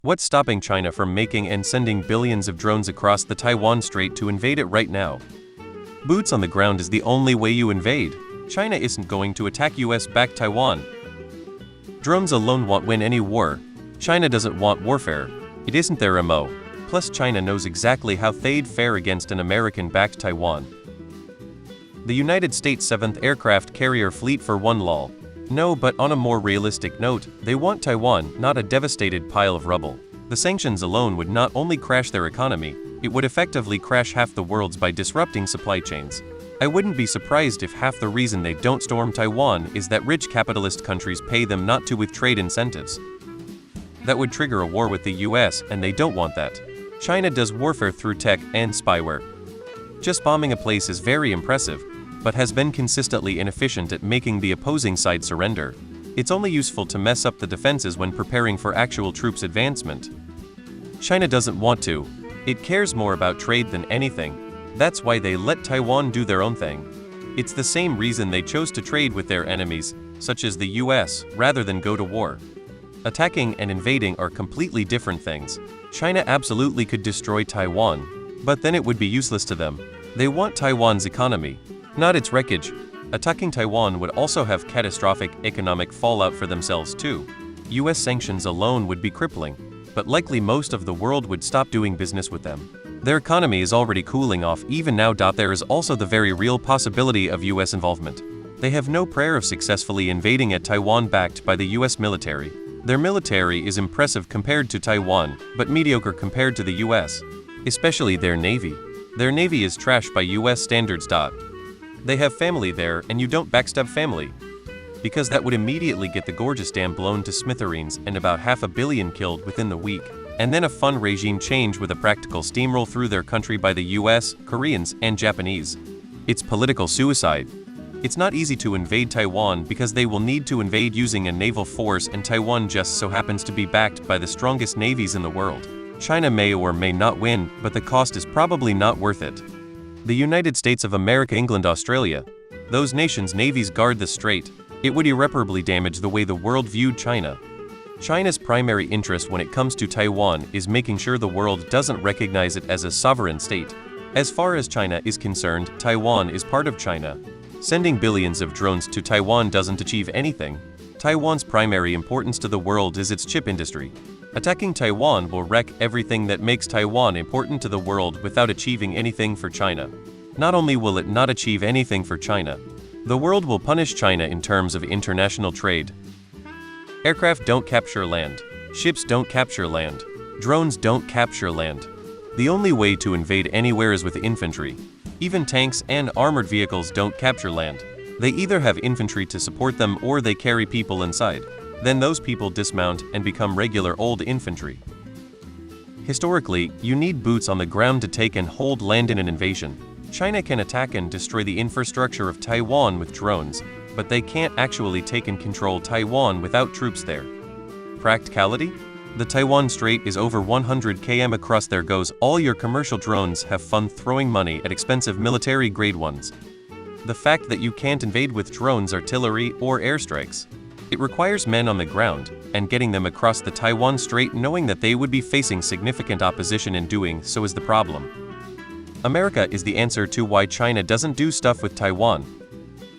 What's stopping China from making and sending billions of drones across the Taiwan Strait to invade it right now? Boots on the ground is the only way you invade. China isn't going to attack US-backed Taiwan. Drones alone won't win any war. China doesn't want warfare. It isn't their MO. Plus China knows exactly how they'd fare against an American-backed Taiwan. The United States' 7th aircraft carrier fleet for one lol. No, but on a more realistic note, they want Taiwan, not a devastated pile of rubble. The sanctions alone would not only crash their economy, it would effectively crash half the world's by disrupting supply chains. I wouldn't be surprised if half the reason they don't storm Taiwan is that rich capitalist countries pay them not to with trade incentives. That would trigger a war with the US, and they don't want that. China does warfare through tech and spyware. Just bombing a place is very impressive, but has been consistently inefficient at making the opposing side surrender. It's only useful to mess up the defenses when preparing for actual troops advancement. China doesn't want to. It cares more about trade than anything. That's why they let Taiwan do their own thing. It's the same reason they chose to trade with their enemies, such as the US, rather than go to war. Attacking and invading are completely different things. China absolutely could destroy Taiwan, but then it would be useless to them. They want Taiwan's economy, not its wreckage. Attacking Taiwan would also have catastrophic economic fallout for themselves too. US sanctions alone would be crippling, but likely most of the world would stop doing business with them. Their economy is already cooling off even now. There is also the very real possibility of US involvement. They have no prayer of successfully invading at Taiwan backed by the US military. Their military is impressive compared to Taiwan, but mediocre compared to the US. Especially their navy. Their navy is trash by US standards. They have family there, and you don't backstab family. Because that would immediately get the gorgeous dam blown to smithereens and about 500 million killed within the week. And then a fun regime change with a practical steamroll through their country by the US, Koreans, and Japanese. It's political suicide. It's not easy to invade Taiwan because they will need to invade using a naval force, and Taiwan just so happens to be backed by the strongest navies in the world. China may or may not win, but the cost is probably not worth it. The United States of America, England, Australia. Those nations' navies guard the strait. It would irreparably damage the way the world viewed China. China's primary interest when it comes to Taiwan is making sure the world doesn't recognize it as a sovereign state. As far as China is concerned, Taiwan is part of China. Sending billions of drones to Taiwan doesn't achieve anything. Taiwan's primary importance to the world is its chip industry. Attacking Taiwan will wreck everything that makes Taiwan important to the world without achieving anything for China. Not only will it not achieve anything for China, the world will punish China in terms of international trade. Aircraft don't capture land. Ships don't capture land. Drones don't capture land. The only way to invade anywhere is with infantry. Even tanks and armored vehicles don't capture land. They either have infantry to support them or they carry people inside. Then those people dismount and become regular old infantry. Historically, you need boots on the ground to take and hold land in an invasion. China can attack and destroy the infrastructure of Taiwan with drones, but they can't actually take and control Taiwan without troops there. Practicality? The Taiwan Strait is over 100 km across. There goes all your commercial drones have fun throwing money at expensive military-grade ones. The fact that you can't invade with drones, artillery, or airstrikes. It requires men on the ground, and getting them across the Taiwan Strait knowing that they would be facing significant opposition in doing so is the problem. America is the answer to why China doesn't do stuff with Taiwan.